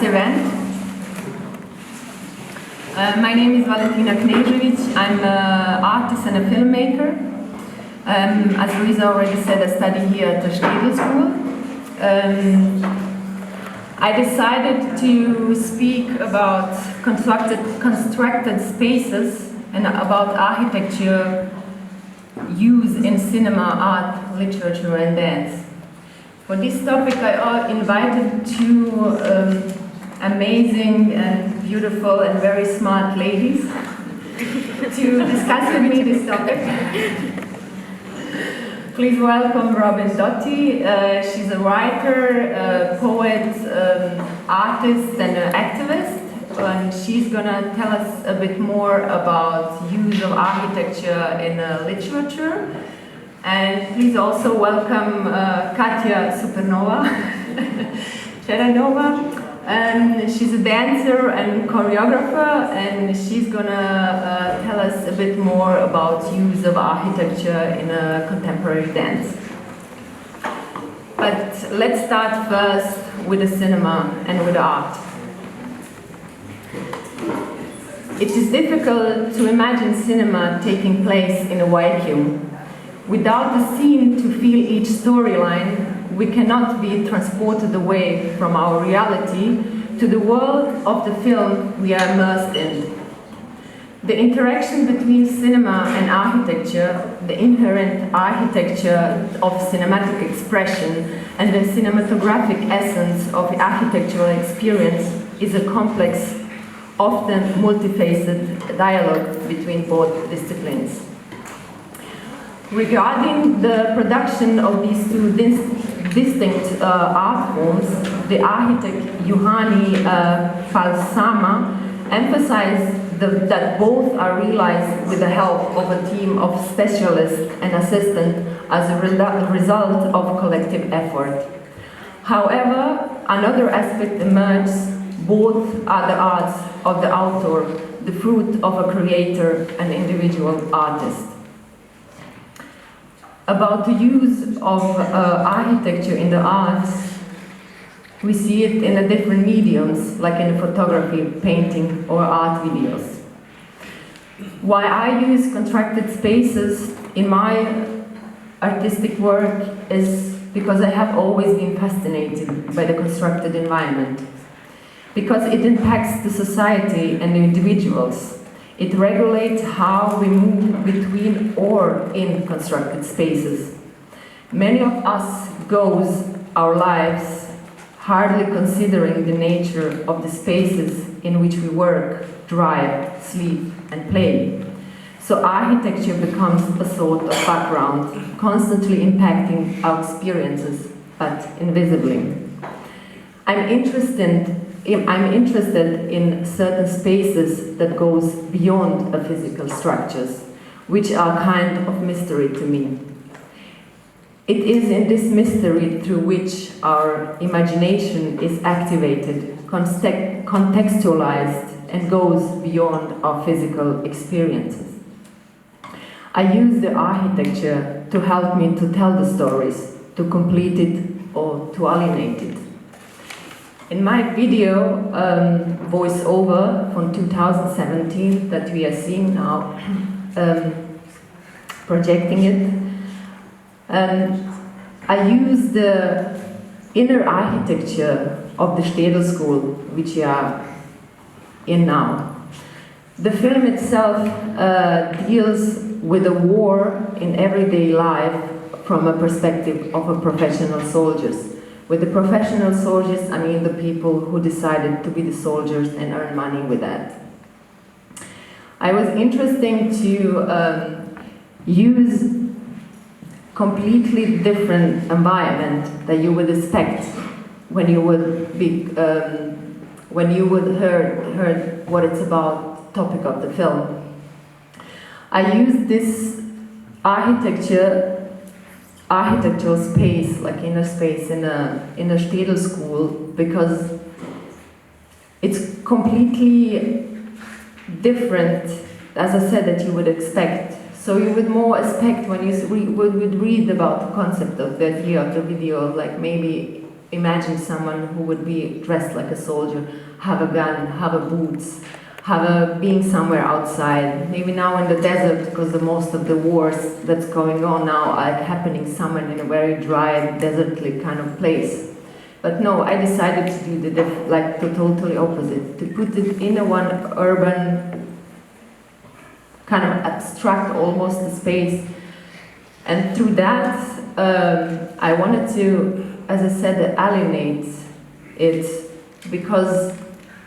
event. My name is Valentina Knežević. I'm an artist and a filmmaker. As Luisa already said, I study here at the Städelschule. I decided to speak about constructed spaces and about architecture used in cinema, art, literature and dance. For this topic I invited two amazing and beautiful and very smart ladies to discuss with me this topic. Please welcome Robyn Doty. She's a writer, poet, artist and an activist. And she's gonna tell us a bit more about use of architecture in literature. And please also welcome Katja Cheraneva. She's a dancer and choreographer, and she's gonna tell us a bit more about use of architecture in a contemporary dance. But let's start first with the cinema and with art. It is difficult to imagine cinema taking place in a vacuum. Without the scene to feel each storyline, we cannot be transported away from our reality to the world of the film we are immersed in. The interaction between cinema and architecture, the inherent architecture of cinematic expression, and the cinematographic essence of the architectural experience is a complex, often multifaceted dialogue between both disciplines. Regarding the production of these two distinct art forms, the architect Juhani Palsama emphasized that both are realized with the help of a team of specialists and assistants as a result of collective effort. However, another aspect emerges: both are the arts of the author, the fruit of a creator, an individual artist. About the use of architecture in the arts, we see it in different mediums, like in photography, painting, or art videos. Why I use constructed spaces in my artistic work is because I have always been fascinated by the constructed environment. Because it impacts the society and the individuals. It regulates how we move between or in constructed spaces. Many of us goes our lives hardly considering the nature of the spaces in which we work, drive, sleep, and play. So architecture becomes a sort of background, constantly impacting our experiences, but invisibly. I'm interested in certain spaces that goes beyond the physical structures, which are kind of mystery to me. It is in this mystery through which our imagination is activated, contextualized, and goes beyond our physical experiences. I use the architecture to help me to tell the stories, to complete it or to alienate it. In my video, voiceover from 2017 that we are seeing now, projecting it, I use the inner architecture of the Städelschule, which we are in now. The film itself deals with a war in everyday life from a perspective of a professional soldiers. With the professional soldiers, I mean the people who decided to be the soldiers and earn money with that. I was interested to use completely different environment that you would expect when you would heard what it's about, topic of the film. I used this architectural space, like inner space in a Städelschule, because it's completely different, as I said, that you would expect. So you would more expect when you would read about the concept of the idea of the video, like maybe imagine someone who would be dressed like a soldier, have a gun, have a boots, being somewhere outside, maybe now in the desert, because the most of the wars that's going on now are happening somewhere in a very dry, desertly kind of place. But no, I decided to do the totally opposite, to put it in a one urban, kind of abstract almost space. And through that, I wanted to, as I said, alienate it, because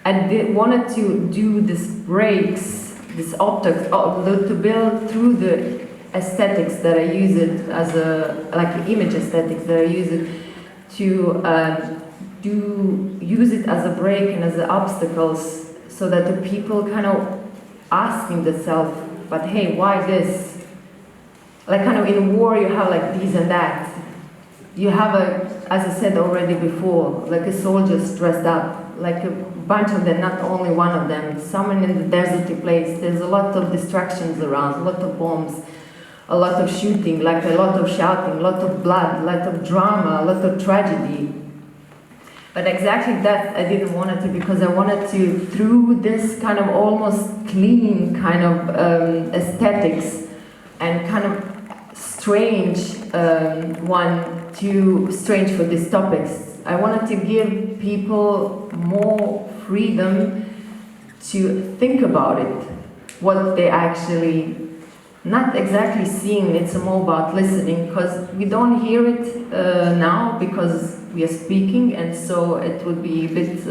I wanted to do these breaks, these optics, to build through the aesthetics that I use it as like the image aesthetics that I use it, to use it as a break and as obstacles, so that the people kind of asking themselves, but hey, why this? Like kind of in war you have like this and that. You have as I said already before, like a soldiers dressed up, like a bunch of them, not only one of them, someone in the deserty place. There's a lot of distractions around, a lot of bombs, a lot of shooting, like a lot of shouting, a lot of blood, a lot of drama, a lot of tragedy. But exactly that I didn't want it to, because I wanted to, through this kind of almost clean kind of aesthetics and kind of strange strange for these topics, I wanted to give people more freedom to think about it, what they actually, not exactly seeing, it's more about listening, because we don't hear it now because we are speaking, and so it would be a bit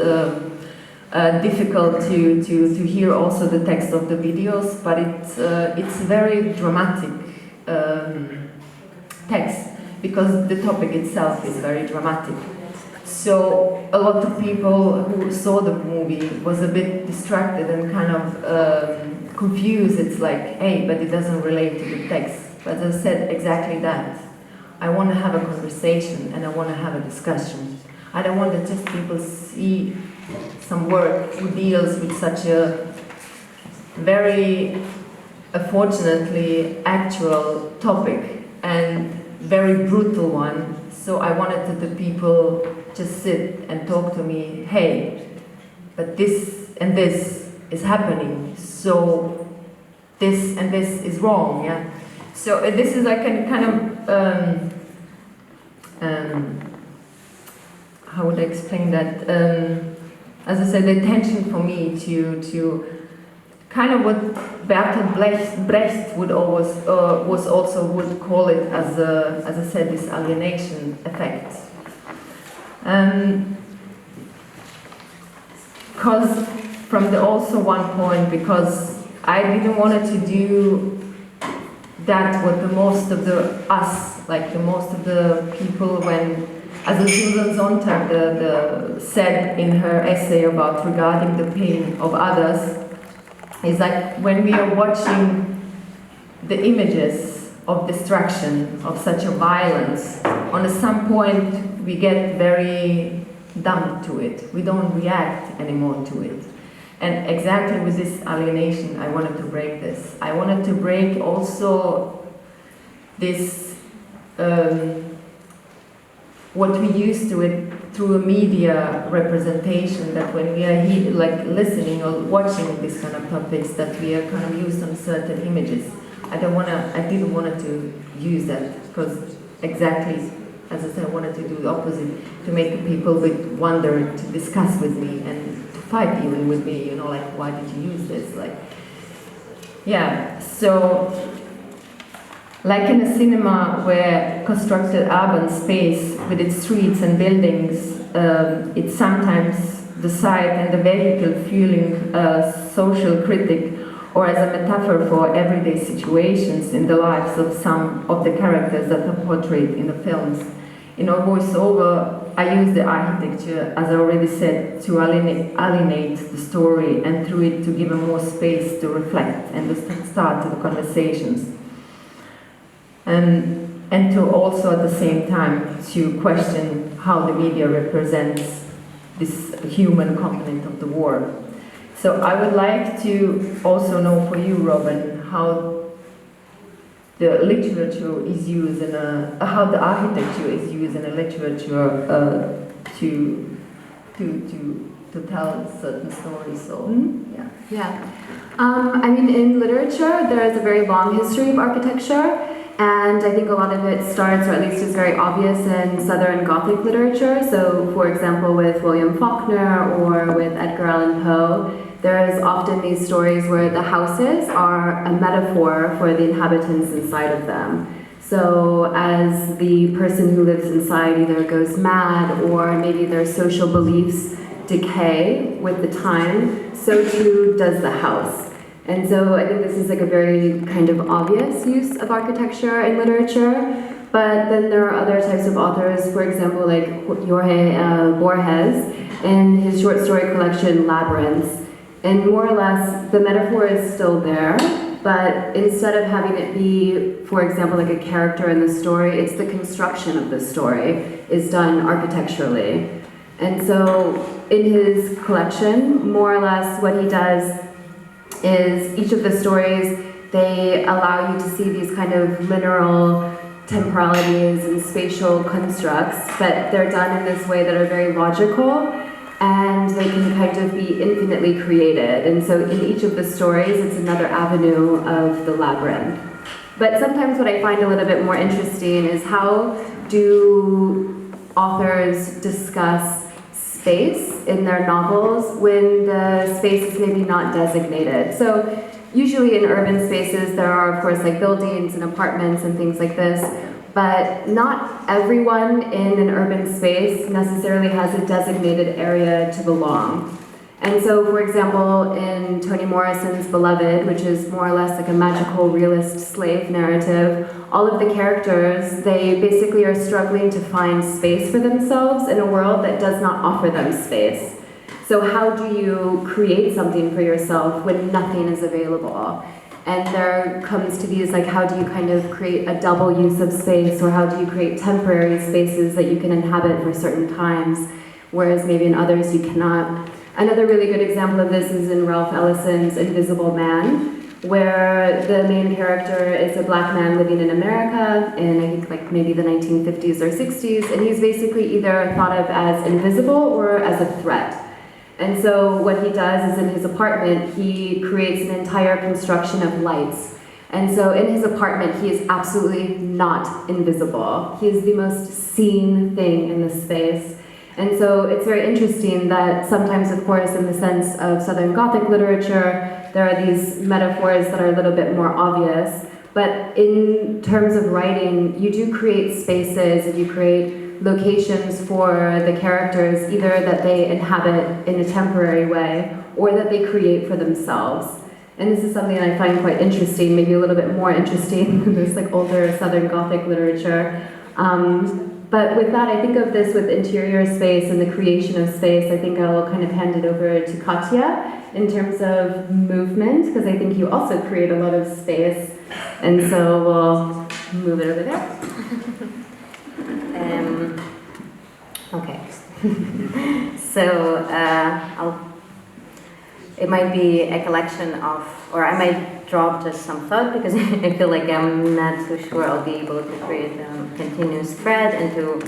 difficult to hear also the text of the videos, but it's very dramatic text, because the topic itself is very dramatic. So a lot of people who saw the movie was a bit distracted and kind of confused. It's like, hey, but it doesn't relate to the text. But as I said, exactly that. I want to have a conversation and I want to have a discussion. I don't want to just people see some work who deals with such a very, unfortunately, actual topic and very brutal one. So I wanted that the people just sit and talk to me, hey, but this and this is happening, so this and this is wrong, yeah? So this is like a kind of, how would I explain that? As I said, the intention for me to kind of what Bertolt Brecht would always would call it as I said, this alienation effect. Because from the also one point, because I didn't want to do that what the most of the most of the people, when, as Susan Sontag said in her essay about regarding the pain of others, is like when we are watching the images of destruction, of such a violence, on some point we get very dumb to it. We don't react anymore to it. And exactly with this alienation, I wanted to break this. I wanted to break also this, what we used to it through a media representation, that when we are like listening or watching these kind of topics, that we are kind of used on certain images. I didn't want to use that, because exactly, as I said, I wanted to do the opposite, to make people with wonder to discuss with me and to fight even with me, you know, like, why did you use this? Like, yeah, so, like in a cinema where constructed urban space with its streets and buildings, it's sometimes the site and the vehicle fueling a social critic, or as a metaphor for everyday situations in the lives of some of the characters that are portrayed in the films. In our voiceover, I use the architecture, as I already said, to alienate the story, and through it to give a more space to reflect and to start the conversations. And to also at the same time to question how the media represents this human component of the war. So I would like to also know for you, Robyn, how the literature is used in how the architecture is used in a literature to tell certain stories. So yeah. Yeah. I mean, in literature, there is a very long history of architecture, and I think a lot of it starts, or at least is very obvious, in Southern Gothic literature. So, for example, with William Faulkner or with Edgar Allan Poe, there is often these stories where the houses are a metaphor for the inhabitants inside of them. So as the person who lives inside either goes mad or maybe their social beliefs decay with the time, so too does the house. And so I think this is like a very kind of obvious use of architecture in literature. But then there are other types of authors, for example, like Jorge Borges in his short story collection Labyrinths. And more or less, the metaphor is still there, but instead of having it be, for example, like a character in the story, it's the construction of the story is done architecturally. And so in his collection, more or less what he does is each of the stories, they allow you to see these kind of lineal temporalities and spatial constructs, but they're done in this way that are very logical, and they can kind of be infinitely created. And so in each of the stories, it's another avenue of the labyrinth. But sometimes what I find a little bit more interesting is how do authors discuss space in their novels when the space is maybe not designated. So usually in urban spaces, there are, of course, like buildings and apartments and things like this, but not everyone in an urban space necessarily has a designated area to belong. And so, for example, in Toni Morrison's Beloved, which is more or less like a magical realist slave narrative, all of the characters, they basically are struggling to find space for themselves in a world that does not offer them space. So how do you create something for yourself when nothing is available? And there comes to these, like, how do you kind of create a double use of space, or how do you create temporary spaces that you can inhabit for certain times, whereas maybe in others you cannot. Another really good example of this is in Ralph Ellison's Invisible Man, where the main character is a black man living in America in, I think, like maybe the 1950s or 60s, and he's basically either thought of as invisible or as a threat. And so what he does is in his apartment, he creates an entire construction of lights. And so in his apartment, he is absolutely not invisible. He is the most seen thing in the space. And so it's very interesting that sometimes, of course, in the sense of Southern Gothic literature, there are these metaphors that are a little bit more obvious. But in terms of writing, you do create spaces and you create locations for the characters, either that they inhabit in a temporary way or that they create for themselves. And this is something I find quite interesting, maybe a little bit more interesting than this like older Southern Gothic literature. But with that, I think of this with interior space and the creation of space. I think I'll kind of hand it over to Katja in terms of movement, because I think you also create a lot of space. And so we'll move it over there. Okay. So it might be a collection of, or I might drop just some thought, because I feel like I'm not so sure I'll be able to create a continuous thread, and to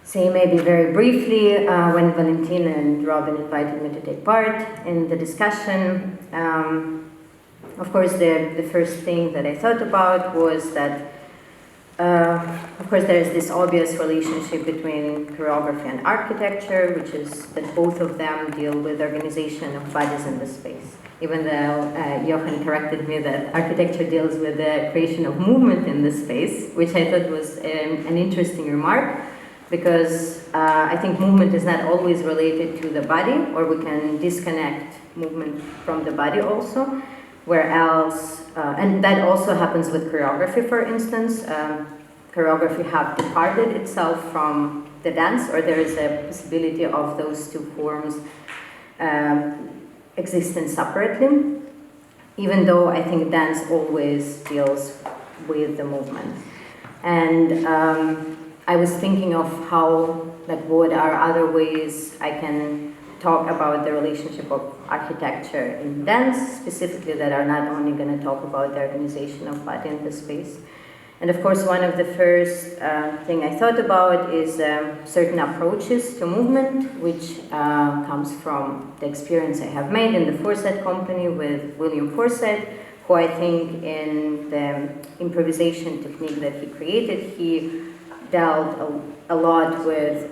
say maybe very briefly, when Valentina and Robyn invited me to take part in the discussion, of course the first thing that I thought about was that of course, there is this obvious relationship between choreography and architecture, which is that both of them deal with organization of bodies in the space. Even though Johan corrected me that architecture deals with the creation of movement in the space, which I thought was an interesting remark, because I think movement is not always related to the body, or we can disconnect movement from the body also. Where else, and that also happens with choreography, for instance. Choreography have departed itself from the dance, or there is a possibility of those two forms existing separately, even though I think dance always deals with the movement. And I was thinking of how, like, what are other ways I can talk about the relationship of architecture in dance, specifically, that are not only going to talk about the organization of body in the space. And of course, one of the first thing I thought about is certain approaches to movement, which comes from the experience I have made in the Forsyth company with William Forsyth, who I think in the improvisation technique that he created, he dealt a lot with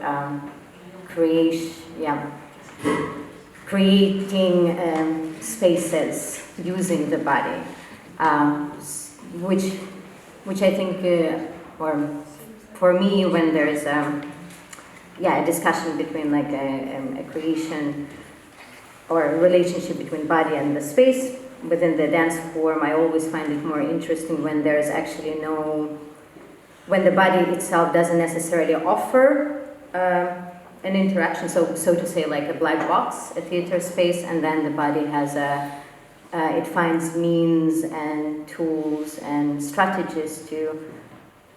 creating spaces using the body, which I think, or for me, when there is a discussion between like a creation or a relationship between body and the space within the dance form, I always find it more interesting when there is actually when the body itself doesn't necessarily offer an interaction, so to say, like a black box, a theater space, and then the body has it finds means and tools and strategies to,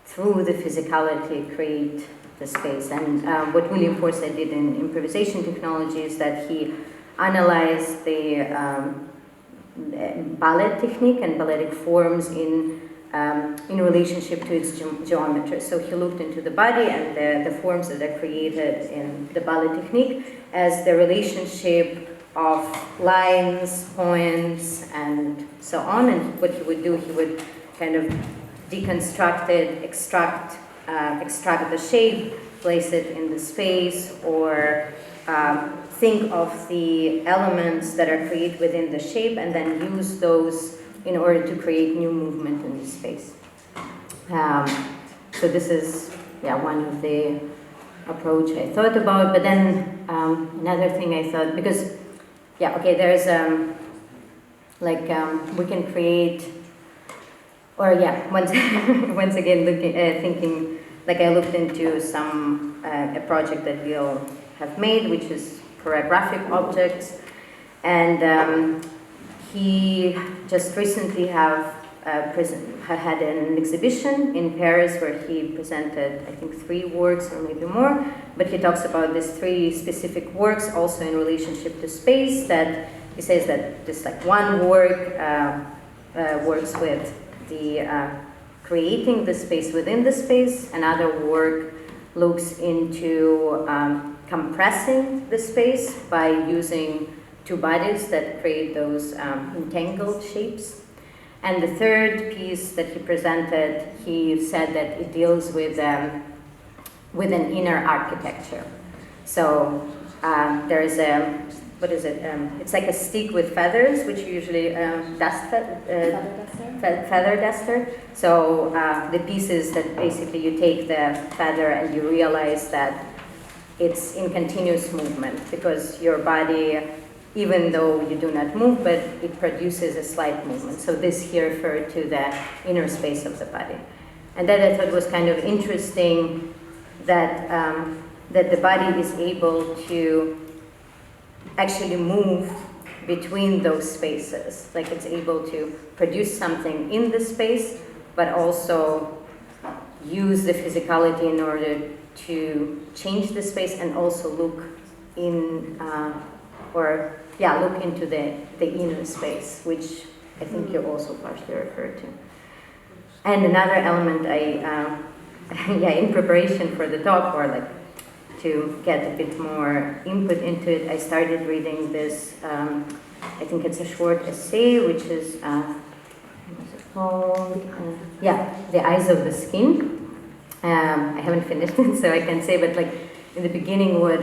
through the physicality, create the space. And what William Forsyth did in improvisation technology is that he analyzed the ballet technique and balletic forms in relationship to its geometry. So he looked into the body and the forms that are created in the ballet technique as the relationship of lines, points, and so on. And what he would do, he would kind of deconstruct it, extract the shape, place it in the space, or think of the elements that are created within the shape and then use those in order to create new movement in the space. So this is one of the approach I thought about. But then another thing I thought, because there's we can create, or once again thinking, like I looked into some a project that we'll have made, which is choreographic objects, and he just recently had an exhibition in Paris where he presented, I think, 3 works or maybe more, but he talks about these 3 specific works also in relationship to space, that he says that just like one work works with the creating the space within the space, another work looks into compressing the space by using 2 bodies that create those entangled shapes. And the third piece that he presented, he said that it deals with an inner architecture. So there is it's like a stick with feathers, which usually feather duster. So the piece is that basically you take the feather and you realize that it's in continuous movement, because your body, even though you do not move, but it produces a slight movement. So this here referred to the inner space of the body. And that I thought was kind of interesting, that that the body is able to actually move between those spaces. Like it's able to produce something in the space, but also use the physicality in order to change the space and also look in, look into the inner space, which I think you also partially referred to. And another element in preparation for the talk, or like to get a bit more input into it, I started reading this, I think it's a short essay, which is, what's it called? The Eyes of the Skin. I haven't finished it, so I can say, but like in the beginning, what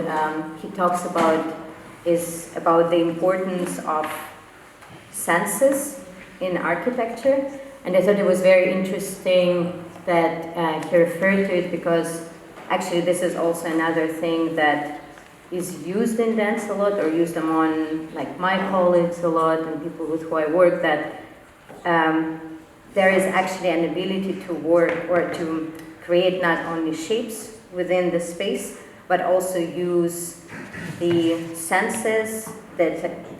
he talks about is about the importance of senses in architecture. And I thought it was very interesting that he referred to it, because actually this is also another thing that is used in dance a lot, or used among like my colleagues a lot and people with who I work, that there is actually an ability to work or to create not only shapes within the space, but also use the senses, the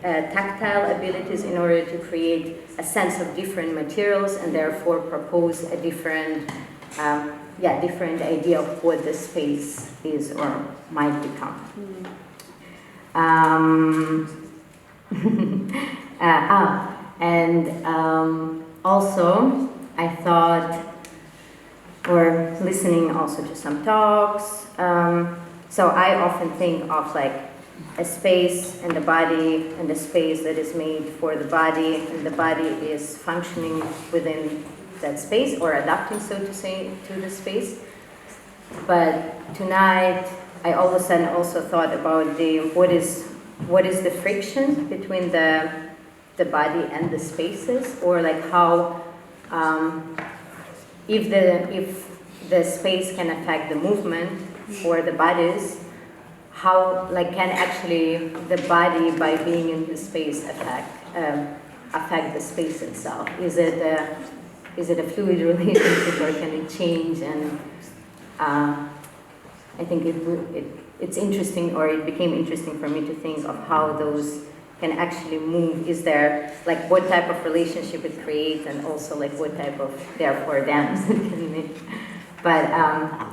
tactile abilities, in order to create a sense of different materials, and therefore propose a different different idea of what the space is or might become. Also, I thought or listening also to some talks. So I often think of like a space and the body, and the space that is made for the body, and the body is functioning within that space or adapting, so to say, to the space. But tonight, I all of a sudden also thought about what is the friction between the body and the spaces, or like how if the space can affect the movement or the bodies, how like can actually the body by being in the space affect the space itself? Is it a fluid relationship, or can it change? And I think it's interesting, or it became interesting for me to think of how those can actually move. Is there like what type of relationship it creates, and also like what type of therefore dance it can make. But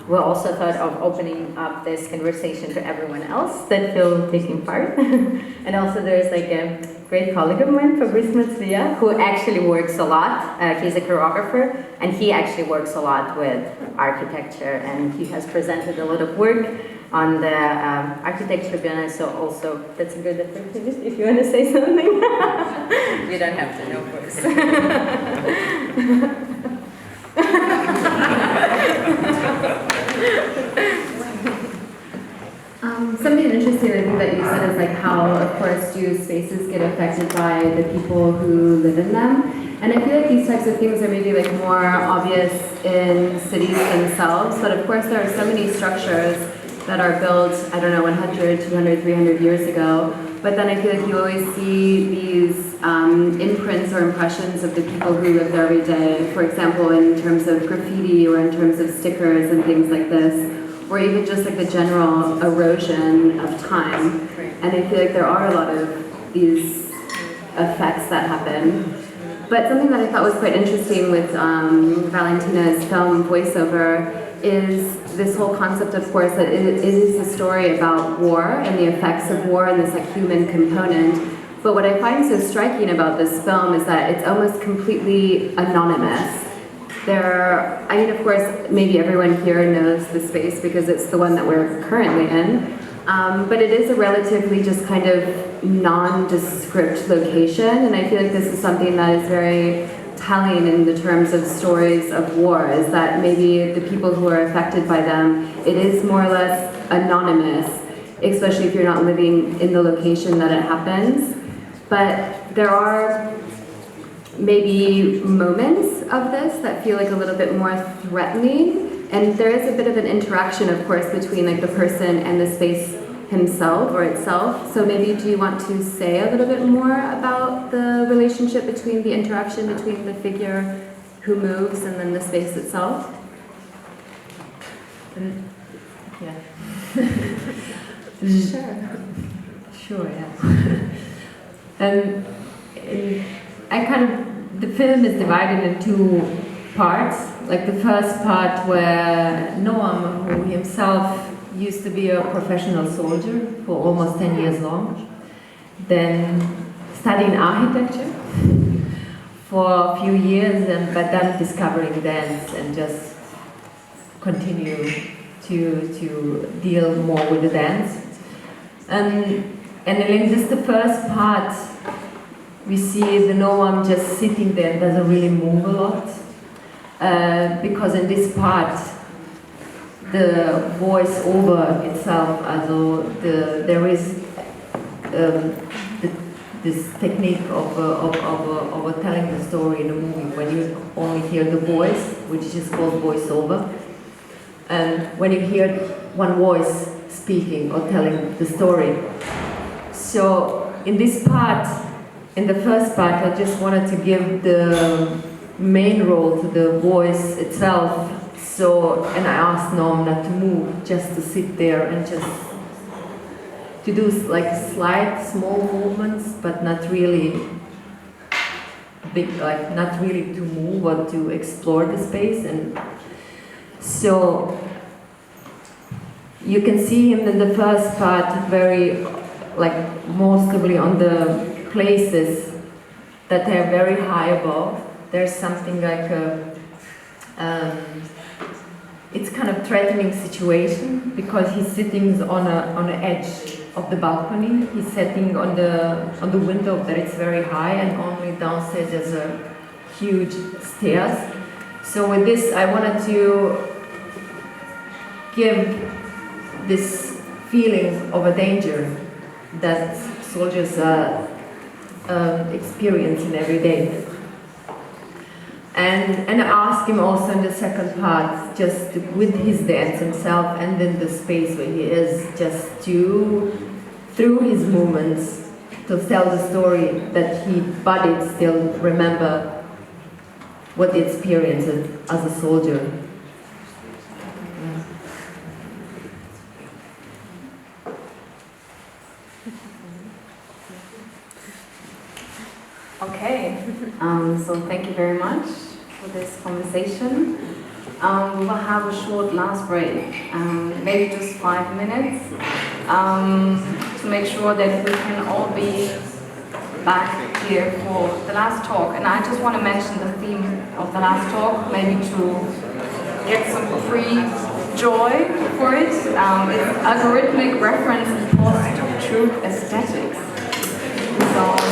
we also thought of opening up this conversation to everyone else that will taking part. And also there's like a great colleague of mine, Fabrice Matzlia, who actually works a lot. He's a choreographer, and he actually works a lot with architecture, and he has presented a lot of work on the architecture biennale. So also that's a good opportunity if you want to say something. You don't have to, no course. Something interesting I think that you said is like how, of course, do spaces get affected by the people who live in them. And I feel like these types of things are maybe like more obvious in cities themselves, but of course there are so many structures that are built, I don't know, 100, 200, 300 years ago. But then I feel like you always see these imprints or impressions of the people who live there every day. For example, in terms of graffiti or in terms of stickers and things like this, or even just like the general erosion of time. And I feel like there are a lot of these effects that happen. But something that I thought was quite interesting with Valentina's film voiceover is this whole concept, of course, that it is a story about war and the effects of war and this like human component. But what I find so striking about this film is that it's almost completely anonymous. I mean, of course, maybe everyone here knows the space because it's the one that we're currently in. But it is a relatively just kind of nondescript location, and I feel like this is something that is very telling in the terms of stories of war, is that maybe the people who are affected by them, it is more or less anonymous, especially if you're not living in the location that it happens. But there are maybe moments of this that feel like a little bit more threatening, and there is a bit of an interaction, of course, between like the person and the space himself or itself. So maybe do you want to say a little bit more about the relationship between the interaction between the figure who moves and then the space itself? Yeah. Sure, yeah. The film is divided in two parts. Like the first part where Noam, who himself used to be a professional soldier for almost 10 years long, then studying architecture for a few years, but then discovering dance and just continue to deal more with the dance. And in just the first part, we see the Noam just sitting there and doesn't really move a lot. Because in this part, the voice over itself, although there is this technique of telling the story in a movie when you only hear the voice, which is called voiceover. And when you hear one voice speaking or telling the story. So in this part, in the first part, I just wanted to give the main role to the voice itself. So, and I asked Noam not to move, just to sit there and just to do like slight, small movements, but not really big, like not really to move or to explore the space. And so you can see him in the first part very, like mostly on the places that are very high above. There's something like it's kind of threatening situation because he's sitting on the edge of the balcony. He's sitting on the window that it's very high, and only downstairs there's a huge stairs. So with this, I wanted to give this feeling of a danger that soldiers are experiencing every day. And I asked him also in the second part, just with his dance himself and then the space where he is, just to, through his movements, to tell the story that he bodied still remember what he experienced as a soldier. Okay, so thank you very much for this conversation. We will have a short last break, maybe just 5 minutes, to make sure that we can all be back here for the last talk. And I just want to mention the theme of the last talk, maybe to get some free joy for it. It's algorithmic reference and post-truth aesthetics. So